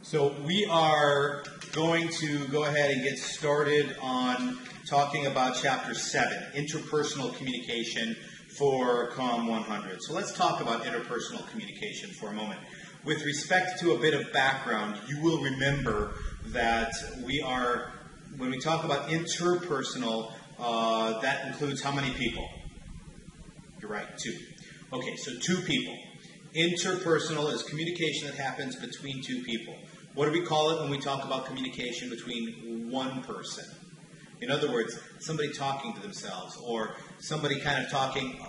So we are going to go ahead and get started on talking about Chapter 7, Interpersonal Communication for COM 100. So let's talk about interpersonal communication for a moment. With respect to a bit of background, you will remember that when we talk about interpersonal, that includes how many people? You're right, 2. Okay, so 2 people. Interpersonal is communication that happens between 2 people. What do we call it when we talk about communication between one person? In other words, somebody talking to themselves, or somebody kind of talking,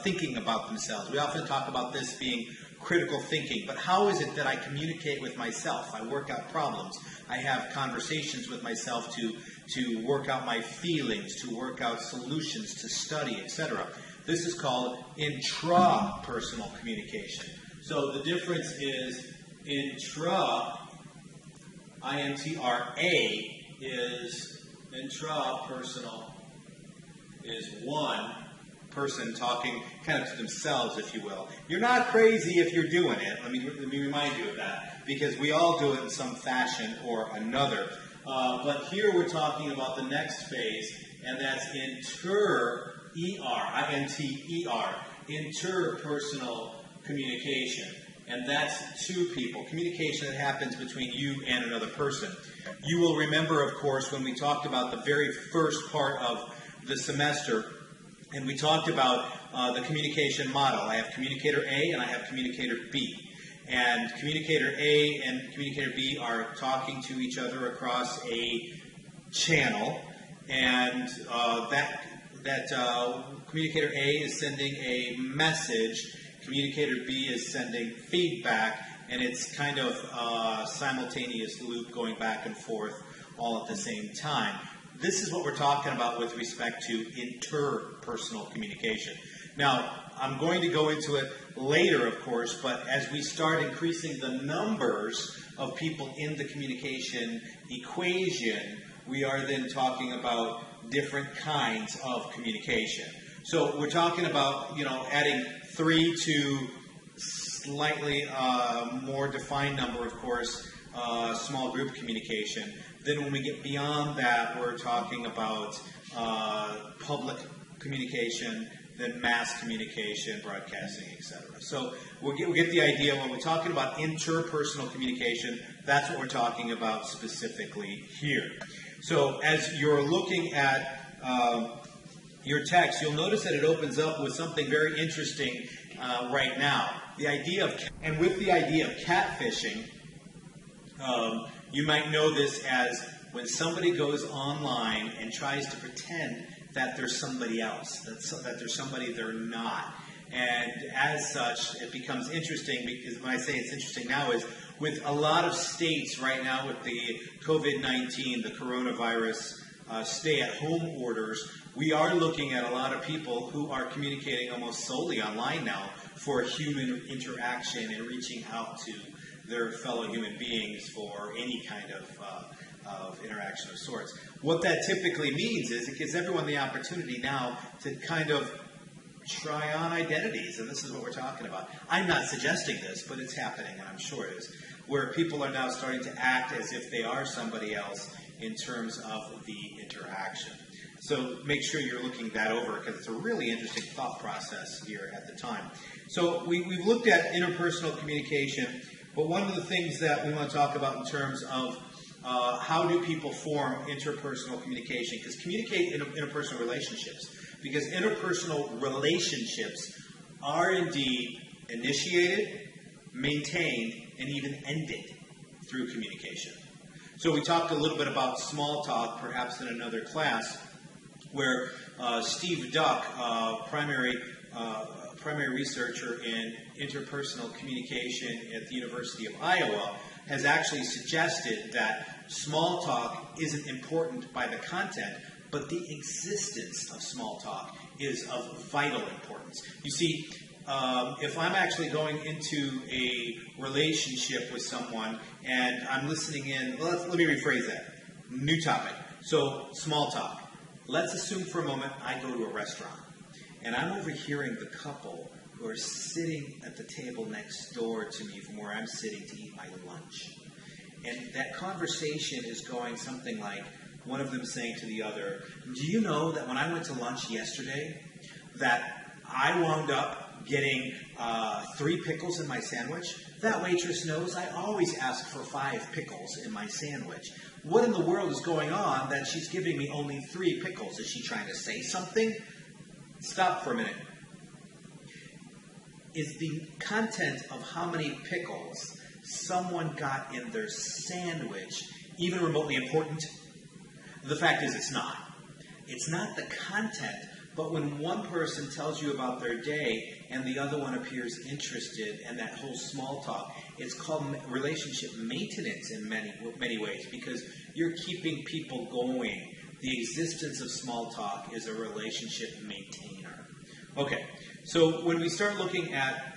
thinking about themselves. We often talk about this being critical thinking, but how is it that I communicate with myself? I work out problems. I have conversations with myself to work out my feelings, to work out solutions, to study, etc. This is called intrapersonal communication. So the difference is I-N-T-R-A is intrapersonal is one person talking kind of to themselves, if you will. You're not crazy if you're doing it. Let me remind you of that, because we all do it in some fashion or another. But here we're talking about the next phase, and that's I-N-T-E-R, interpersonal communication. And that's 2 people, communication that happens between you and another person. You will remember, of course, when we talked about the very first part of the semester, and we talked about the communication model. I have communicator A and I have communicator B. And communicator A and communicator B are talking to each other across a channel, and that communicator A is sending a message. Communicator B is sending feedback, and it's kind of a simultaneous loop going back and forth all at the same time. This is what we're talking about with respect to interpersonal communication. Now, I'm going to go into it later, of course, but as we start increasing the numbers of people in the communication equation, we are then talking about different kinds of communication. So we're talking about, adding 3 to slightly more defined number, of course, small group communication. Then when we get beyond that, we're talking about public communication, then mass communication, broadcasting, etc. So we'll get the idea. When we're talking about interpersonal communication, that's what we're talking about specifically here. So as you're looking at your text, you'll notice that it opens up with something very interesting right now. With the idea of catfishing, you might know this as when somebody goes online and tries to pretend that there's somebody else, that there's somebody they're not. And as such, it becomes interesting, because when I say it's interesting now is with a lot of states right now with the COVID-19, the coronavirus stay-at-home orders, we are looking at a lot of people who are communicating almost solely online now for human interaction and reaching out to their fellow human beings for any kind of interaction of sorts. What that typically means is it gives everyone the opportunity now to kind of try on identities, and this is what we're talking about. I'm not suggesting this, but it's happening, and I'm sure it is, where people are now starting to act as if they are somebody else in terms of the interaction. So make sure you're looking that over, because it's a really interesting thought process here at the time. So we've looked at interpersonal communication, but one of the things that we want to talk about in terms of how do people form interpersonal communication, because communicate in interpersonal relationships, because interpersonal relationships are indeed initiated, maintained, and even ended through communication. So we talked a little bit about small talk, perhaps in another class, where Steve Duck, primary researcher in interpersonal communication at the University of Iowa, has actually suggested that small talk isn't important by the content, but the existence of small talk is of vital importance. You see, if I'm actually going into a relationship with someone and I'm listening in, let me rephrase that. New topic. So, small talk. Let's assume for a moment I go to a restaurant and I'm overhearing the couple who are sitting at the table next door to me from where I'm sitting to eat my lunch. And that conversation is going something like one of them saying to the other, do you know that when I went to lunch yesterday, that I wound up getting 3 pickles in my sandwich? That waitress knows I always ask for 5 pickles in my sandwich. What in the world is going on that she's giving me only 3 pickles? Is she trying to say something? Stop for a minute. Is the content of how many pickles someone got in their sandwich even remotely important? The fact is it's not. It's not the content, but when one person tells you about their day and the other one appears interested, and that whole small talk, it's called relationship maintenance in many ways, because you're keeping people going. The existence of small talk is a relationship maintainer. Okay, so when we start looking at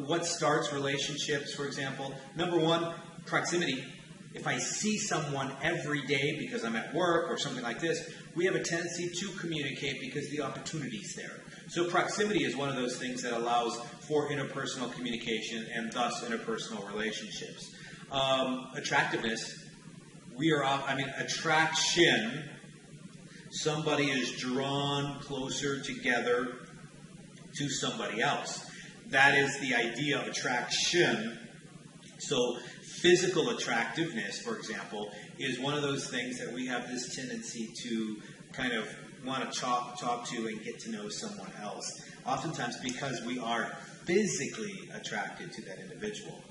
what starts relationships, for example, number one, proximity. If I see someone every day because I'm at work or something like this, we have a tendency to communicate because the opportunity's there. So proximity is one of those things that allows for interpersonal communication and thus interpersonal relationships. Attractiveness. Attraction. Somebody is drawn closer together to somebody else. That is the idea of attraction. So physical attractiveness, for example, is one of those things that we have this tendency to kind of want to talk to and get to know someone else. Oftentimes because we are physically attracted to that individual.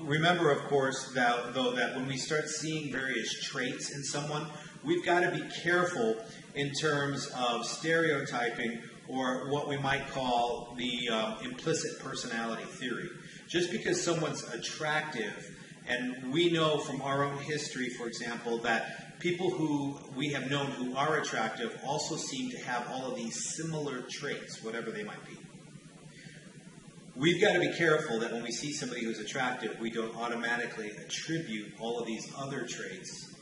Remember, of course, that when we start seeing various traits in someone, we've got to be careful in terms of stereotyping, or what we might call the implicit personality theory. Just because someone's attractive, and we know from our own history, for example, that people who we have known who are attractive also seem to have all of these similar traits, whatever they might be. We've got to be careful that when we see somebody who's attractive, we don't automatically attribute all of these other traits,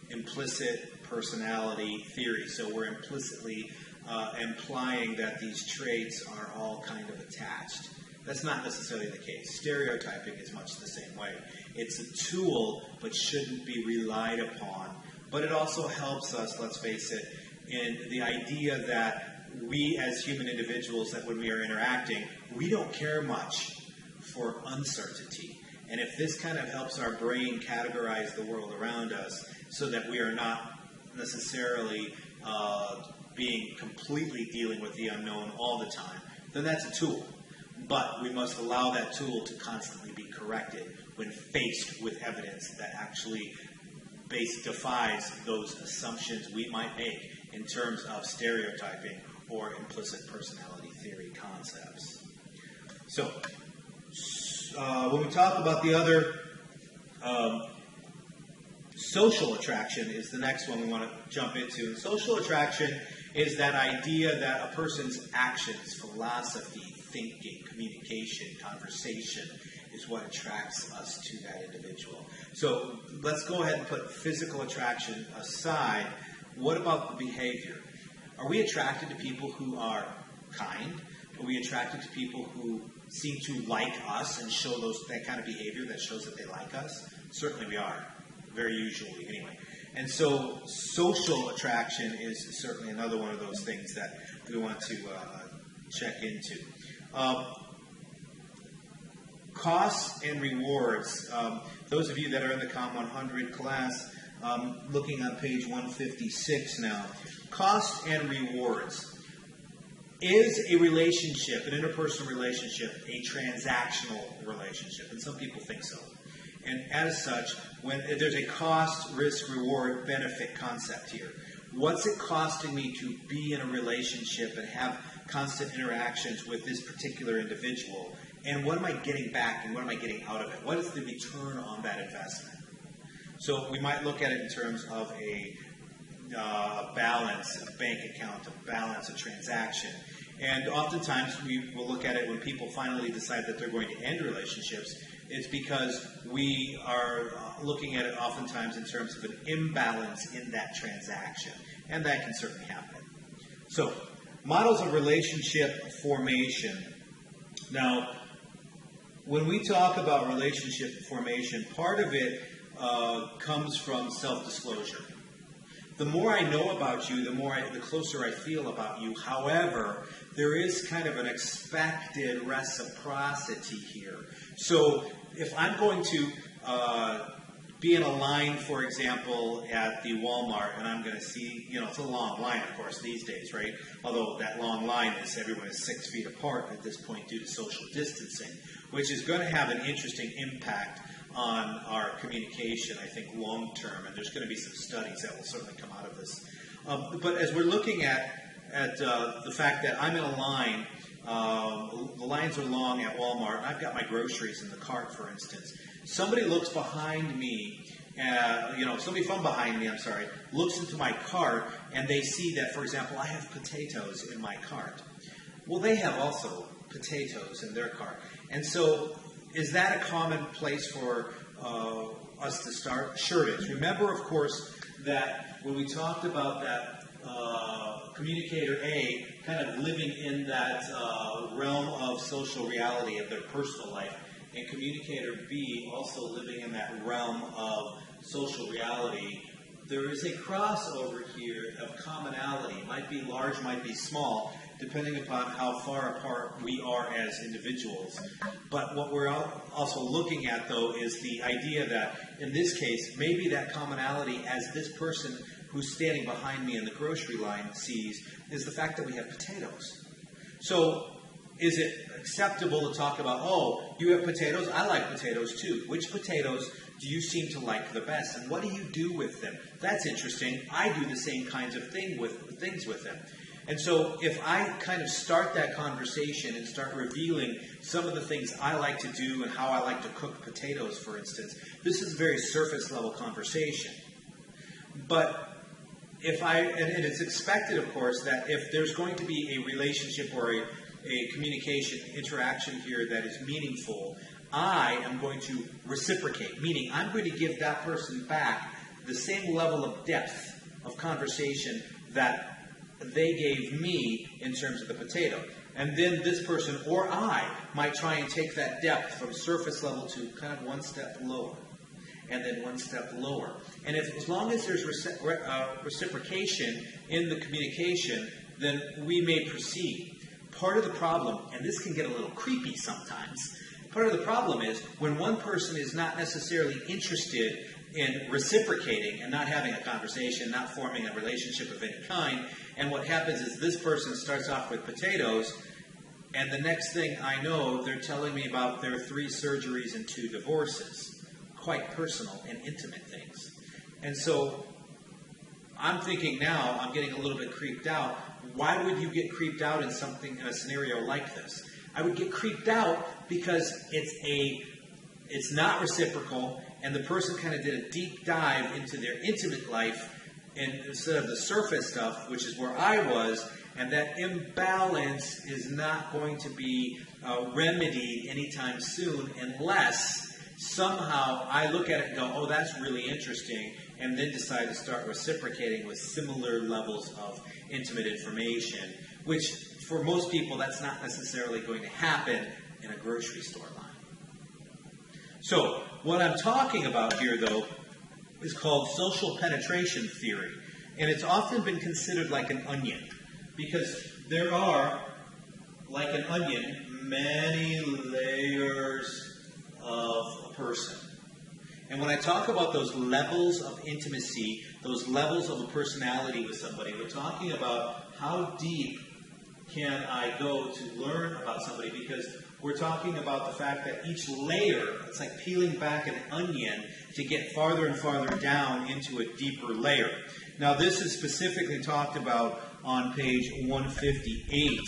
implicit personality theory. So we're implicitly implying that these traits are all kind of attached. That's not necessarily the case. Stereotyping is much the same way. It's a tool, but shouldn't be relied upon. But it also helps us, let's face it, in the idea that we as human individuals, that when we are interacting, we don't care much for uncertainty. And if this kind of helps our brain categorize the world around us so that we are not necessarily being completely dealing with the unknown all the time, then that's a tool. But we must allow that tool to constantly be corrected when faced with evidence that actually defies those assumptions we might make in terms of stereotyping or implicit personality theory concepts. So, when we talk about the other, social attraction is the next one we want to jump into. And social attraction is that idea that a person's actions, philosophy, thinking, communication, conversation is what attracts us to that individual. So let's go ahead and put physical attraction aside. What about the behavior? Are we attracted to people who are kind? Are we attracted to people who seem to like us and show that kind of behavior that shows that they like us? Certainly we are, very usually anyway. And so social attraction is certainly another one of those things that we want to check into. Costs and rewards. Those of you that are in the Com 100 class, looking on page 156 now. Costs and rewards. Is a relationship, an interpersonal relationship, a transactional relationship? And some people think so. And as such, when there's a cost, risk, reward, benefit concept here. What's it costing me to be in a relationship and have constant interactions with this particular individual? And what am I getting back, and what am I getting out of it? What is the return on that investment? So we might look at it in terms of a balance, a bank account, a balance, a transaction. And oftentimes we will look at it when people finally decide that they're going to end relationships. It's because we are looking at it oftentimes in terms of an imbalance in that transaction. And that can certainly happen. So, models of relationship formation. Now, when we talk about relationship formation, part of it comes from self-disclosure. The more I know about you, the closer I feel about you. However, there is kind of an expected reciprocity here. So if I'm going to be in a line, for example, at the Walmart, and I'm going to see, it's a long line, of course, these days, right? Although that long line is everyone is 6 feet apart at this point due to social distancing, which is going to have an interesting impact on our communication, I think, long term, and there's going to be some studies that will certainly come out of this. But as we're looking at the fact that I'm in a line, the lines are long at Walmart, and I've got my groceries in the cart, for instance. Somebody looks behind me, somebody from behind me, looks into my cart, and they see that, for example, I have potatoes in my cart. Well, they have also potatoes in their cart. And so, is that a common place for us to start? Sure it is. Remember, of course, that when we talked about that communicator A kind of living in that realm of social reality of their personal life, and communicator B also living in that realm of social reality, there is a crossover here of commonality. It might be large, might be small, depending upon how far apart we are as individuals. But what we're also looking at, though, is the idea that, in this case, maybe that commonality, as this person who's standing behind me in the grocery line sees, is the fact that we have potatoes. So, is it acceptable to talk about, oh, you have potatoes? I like potatoes too. Which potatoes do you seem to like the best? And what do you do with them? That's interesting. I do the same kinds of things with them. And so if I kind of start that conversation and start revealing some of the things I like to do and how I like to cook potatoes, for instance, this is a very surface level conversation. But and it's expected, of course, that if there's going to be a relationship or a communication interaction here that is meaningful, I am going to reciprocate, meaning I'm going to give that person back the same level of depth of conversation that they gave me in terms of the potato. And then this person or I might try and take that depth from surface level to kind of one step lower, and then one step lower. And as long as there's reciprocation in the communication, then we may proceed. Part of the problem, and this can get a little creepy sometimes, part of the problem is when one person is not necessarily interested in reciprocating and not having a conversation, not forming a relationship of any kind, and what happens is this person starts off with potatoes, and the next thing I know, they're telling me about their 3 surgeries and 2 divorces. Quite personal and intimate things. And so I'm thinking now, I'm getting a little bit creeped out. Why would you get creeped out in a scenario like this? I would get creeped out because it's not reciprocal, and the person kind of did a deep dive into their intimate life instead of the surface stuff, which is where I was, and that imbalance is not going to be remedied anytime soon unless somehow I look at it and go, oh, that's really interesting, and then decide to start reciprocating with similar levels of intimate information, which for most people that's not necessarily going to happen in a grocery store line. So what I'm talking about here, though, is called social penetration theory, and it's often been considered like an onion, because there are, like an onion, many layers of a person. And when I talk about those levels of intimacy, those levels of a personality with somebody, we're talking about how deep can I go to learn about somebody, because we're talking about the fact that each layer, it's like peeling back an onion to get farther and farther down into a deeper layer. Now, this is specifically talked about on page 158,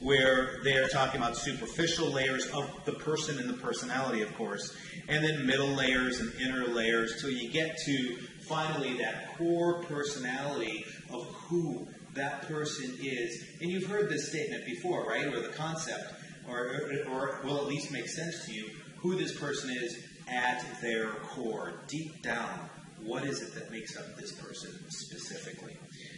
where they are talking about superficial layers of the person and the personality, of course, and then middle layers and inner layers, till you get to finally that core personality of who that person is. And you've heard this statement before, right? Or the concept, or will at least make sense to you, who this person is at their core, deep down. What is it that makes up this person specifically?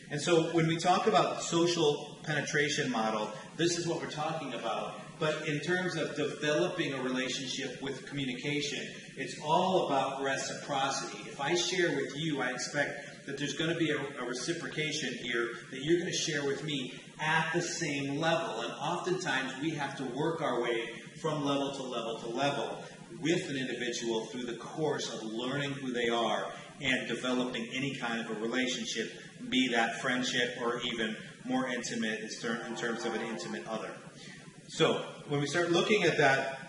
And so when we talk about social penetration model, this is what we're talking about. But in terms of developing a relationship with communication, it's all about reciprocity. If I share with you, I expect that there's going to be a reciprocation here, that you're going to share with me at the same level. And oftentimes we have to work our way from level to level to level with an individual through the course of learning who they are and developing any kind of a relationship, be that friendship or even more intimate in terms of an intimate other. So when we start looking at that,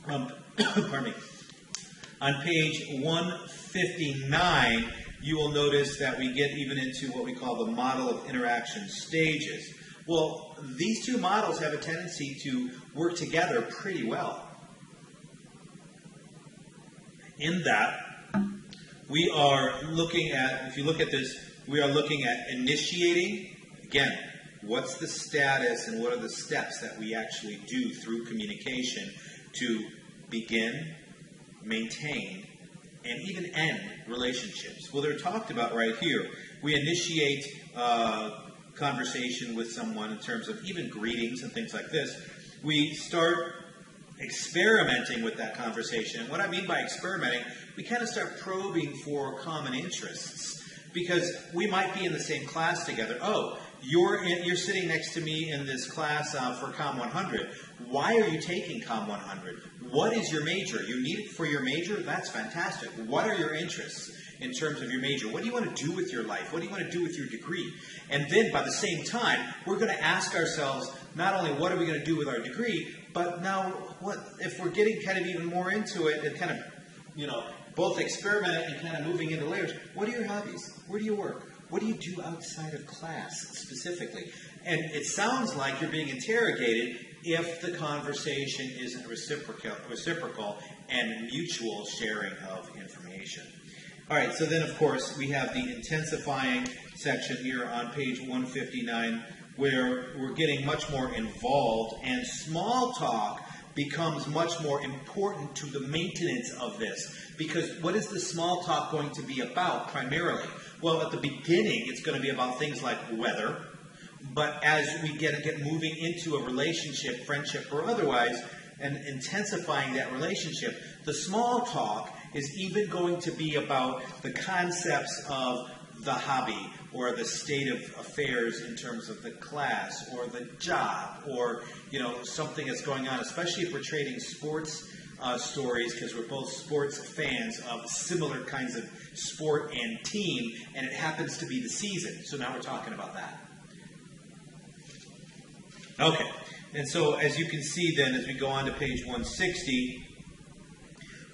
pardon me, on page 159, you will notice that we get even into what we call the model of interaction stages. Well, these two models have a tendency to work together pretty well. In that, we are looking at, if you look at this, we are looking at initiating. Again, what's the status and what are the steps that we actually do through communication to begin, maintain, and even end relationships? Well, they're talked about right here. We initiate conversation with someone in terms of even greetings and things like this. We start experimenting with that conversation. What I mean by experimenting, we kind of start probing for common interests, because we might be in the same class together. Oh, you're sitting next to me in this class for Com 100. Why are you taking Com 100? What is your major? You need it for your major? That's fantastic. What are your interests in terms of your major? What do you want to do with your life? What do you want to do with your degree? And then by the same time, we're going to ask ourselves, not only what are we going to do with our degree, but now what if we're getting kind of even more into it and kind of, both experimenting and kind of moving into layers. What are your hobbies? Where do you work? What do you do outside of class specifically? And it sounds like you're being interrogated if the conversation isn't reciprocal and mutual sharing of information. All right, so then, of course, we have the intensifying section here on page 159, where we're getting much more involved, and small talk becomes much more important to the maintenance of this. Because what is the small talk going to be about primarily? Well, at the beginning, it's going to be about things like weather. But as we get moving into a relationship, friendship, or otherwise, and intensifying that relationship, the small talk is even going to be about the concepts of the hobby or the state of affairs in terms of the class or the job or something that's going on, especially if we're trading sports stories, because we're both sports fans of similar kinds of sport and team, and it happens to be the season. So now we're talking about that. Okay, and so as you can see then, as we go on to page 160,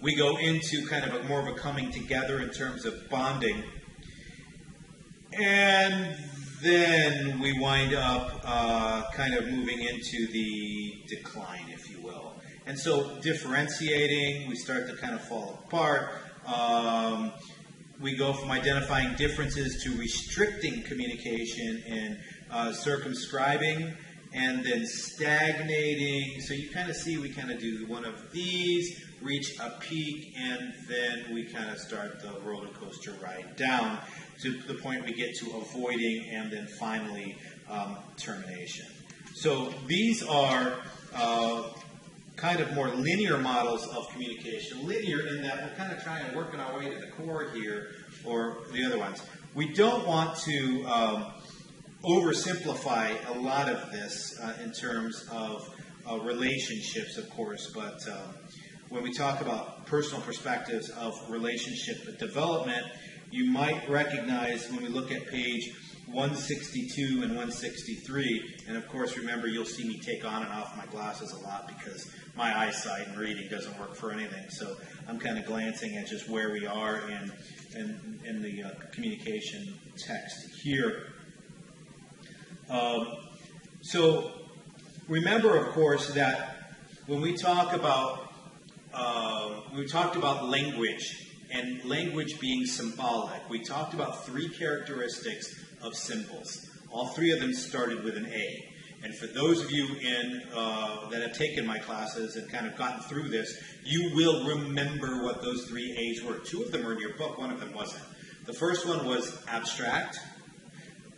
we go into kind of more of a coming together in terms of bonding. And then we wind up kind of moving into the decline, if you will. And so differentiating, we start to kind of fall apart. We go from identifying differences to restricting communication and circumscribing, and then stagnating. So you kind of see we kind of do one of these, reach a peak, and then we kind of start the roller coaster ride down to the point we get to avoiding, and then finally termination. So these are kind of more linear models of communication. Linear in that we're kind of trying to work our way to the core here, or the other ones. We don't want to oversimplify a lot of this in terms of relationships, of course, but when we talk about personal perspectives of relationship development, you might recognize when we look at page 162 and 163, and of course remember you'll see me take on and off my glasses a lot because my eyesight and reading doesn't work for anything, so I'm kind of glancing at just where we are in the communication text here. So remember, of course, that when we talk about we talked about language, and language being symbolic. We talked about three characteristics of symbols. All three of them started with an A. And for those of you that have taken my classes and kind of gotten through this, you will remember what those three A's were. Two of them are in your book, one of them wasn't. The first one was abstract,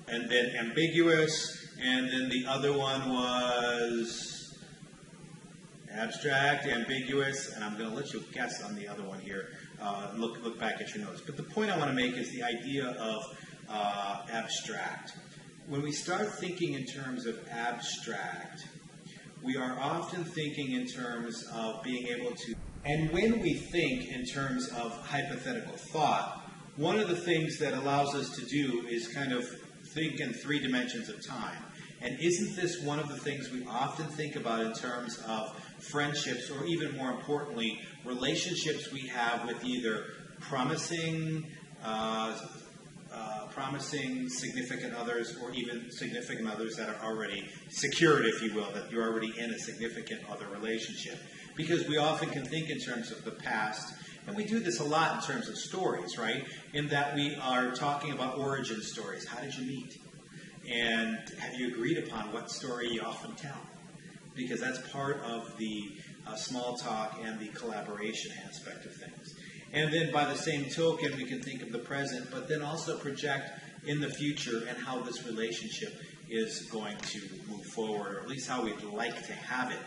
and then ambiguous, and then the other one was Abstract, ambiguous, and I'm going to let you guess on the other one here. Look back at your notes. But the point I want to make is the idea of abstract. When we start thinking in terms of abstract, we are often thinking in terms of being able to, and when we think in terms of hypothetical thought, one of the things that allows us to do is kind of think in 3 dimensions of time. And isn't this one of the things we often think about in terms of friendships, or even more importantly, relationships we have with either promising significant others, or even significant others that are already secured, if you will, that you're already in a significant other relationship. Because we often can think in terms of the past, and we do this a lot in terms of stories, right? In that we are talking about origin stories. How did you meet? And have you agreed upon what story you often tell? Because that's part of the small talk and the collaboration aspect of things. And then by the same token, we can think of the present, but then also project in the future and how this relationship is going to move forward, or at least how we'd like to have it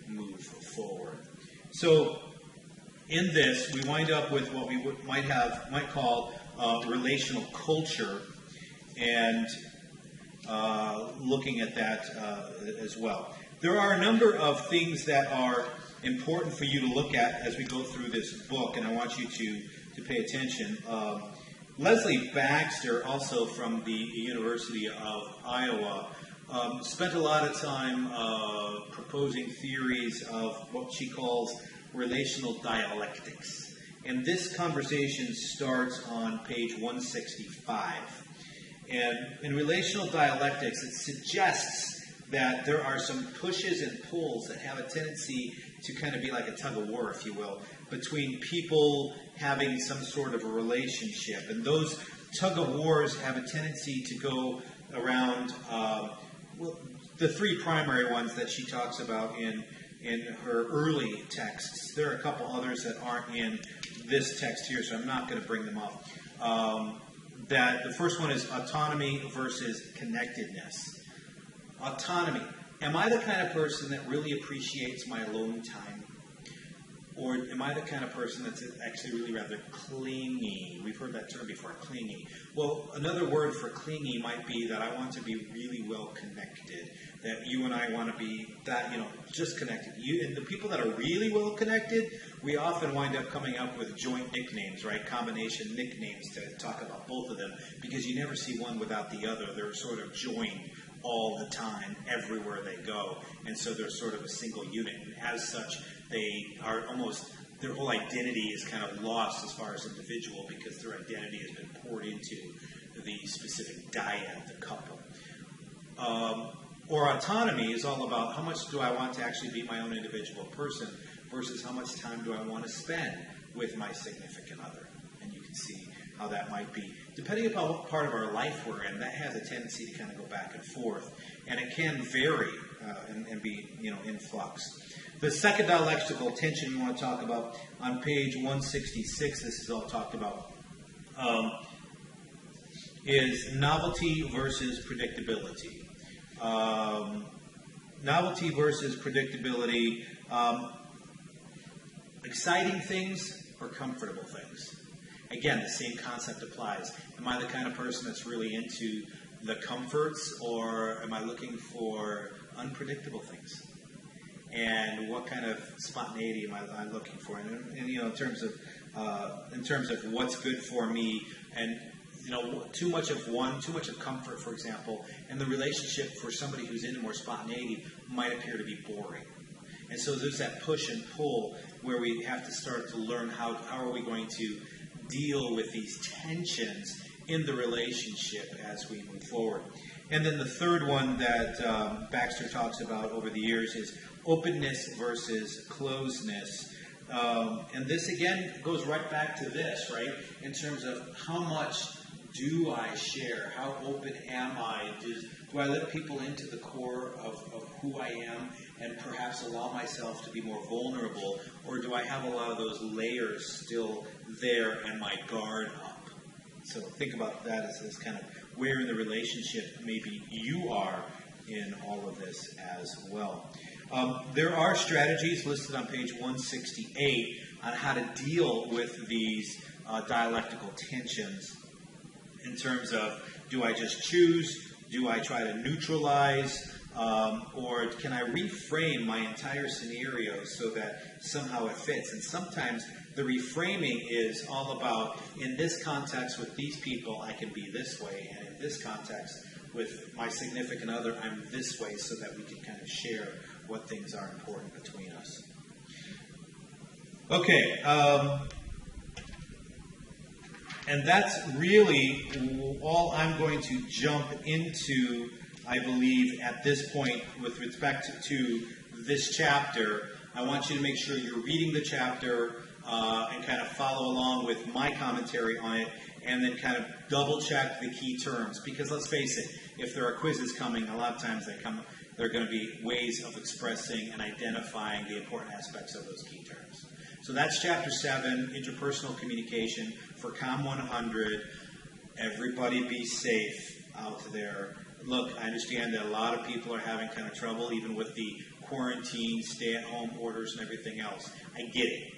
move forward. So in this, we wind up with what we might call relational culture, and looking at that as well. There are a number of things that are important for you to look at as we go through this book, and I want you to pay attention. Leslie Baxter, also from the University of Iowa, spent a lot of time proposing theories of what she calls relational dialectics. And this conversation starts on page 165. And in relational dialectics, it suggests that there are some pushes and pulls that have a tendency to kind of be like a tug of war, if you will, between people having some sort of a relationship. And those tug of wars have a tendency to go around the 3 primary ones that she talks about in her early texts. There are a couple others that aren't in this text here, so I'm not going to bring them up. That the first one is autonomy versus connectedness. Autonomy. Am I the kind of person that really appreciates my alone time? Or am I the kind of person that's actually really rather clingy? We've heard that term before, clingy. Well, another word for clingy might be that I want to be really well connected. That you and I want to be that, just connected. And the people that are really well connected, we often wind up coming up with joint nicknames, right? Combination nicknames to talk about both of them, because you never see one without the other. They're sort of joined all the time, everywhere they go. And so they're sort of a single unit. And as such, they are almost, their whole identity is kind of lost as far as individual, because their identity has been poured into the specific dyad, the couple. Or autonomy is all about how much do I want to actually be my own individual person versus how much time do I want to spend with my significant other. And you can see how that might be. Depending upon what part of our life we're in, that has a tendency to kind of go back and forth. And it can vary and be, in flux. The second dialectical tension we want to talk about on page 166, this is all talked about, is novelty versus predictability. Novelty versus predictability. Exciting things or comfortable things. Again, the same concept applies. Am I the kind of person that's really into the comforts, or am I looking for unpredictable things? And what kind of spontaneity am I looking for? And in terms of what's good for me, and too much of one, too much of comfort, for example, and the relationship for somebody who's into more spontaneity might appear to be boring. And so there's that push and pull where we have to start to learn how are we going to deal with these tensions in the relationship as we move forward. And then the third one that Baxter talks about over the years is openness versus closeness. And this, again, goes right back to this, right? In terms of how much do I share? How open am I? Do I let people into the core of who I am and perhaps allow myself to be more vulnerable? Or do I have a lot of those layers still there and my guard up? So think about that as kind of where in the relationship maybe you are in all of this as well. There are strategies listed on page 168 on how to deal with these dialectical tensions in terms of, do I just choose, do I try to neutralize, or can I reframe my entire scenario so that somehow it fits? And sometimes the reframing is all about, in this context with these people, I can be this way, and in this context with my significant other, I'm this way, so that we can kind of share what things are important between us. Okay, and that's really all I'm going to jump into, I believe, at this point with respect to this chapter. I want you to make sure you're reading the chapter and kind of follow along with my commentary on it, and then kind of double check the key terms. Because let's face it, if there are quizzes coming, a lot of times there are going to be ways of expressing and identifying the important aspects of those key terms. So that's Chapter 7, Interpersonal Communication for COM 100. Everybody be safe out there. Look, I understand that a lot of people are having kind of trouble, even with the quarantine, stay-at-home orders and everything else. I get it.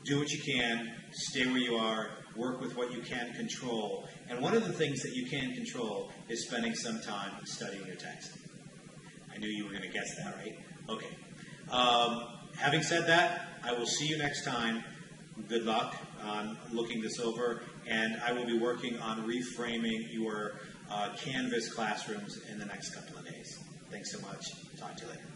Do what you can, stay where you are, work with what you can control. And one of the things that you can control is spending some time studying your text. I knew you were going to guess that, right? Okay. Having said that, I will see you next time. Good luck on looking this over, and I will be working on reframing your Canvas classrooms in the next couple of days. Thanks so much. Talk to you later.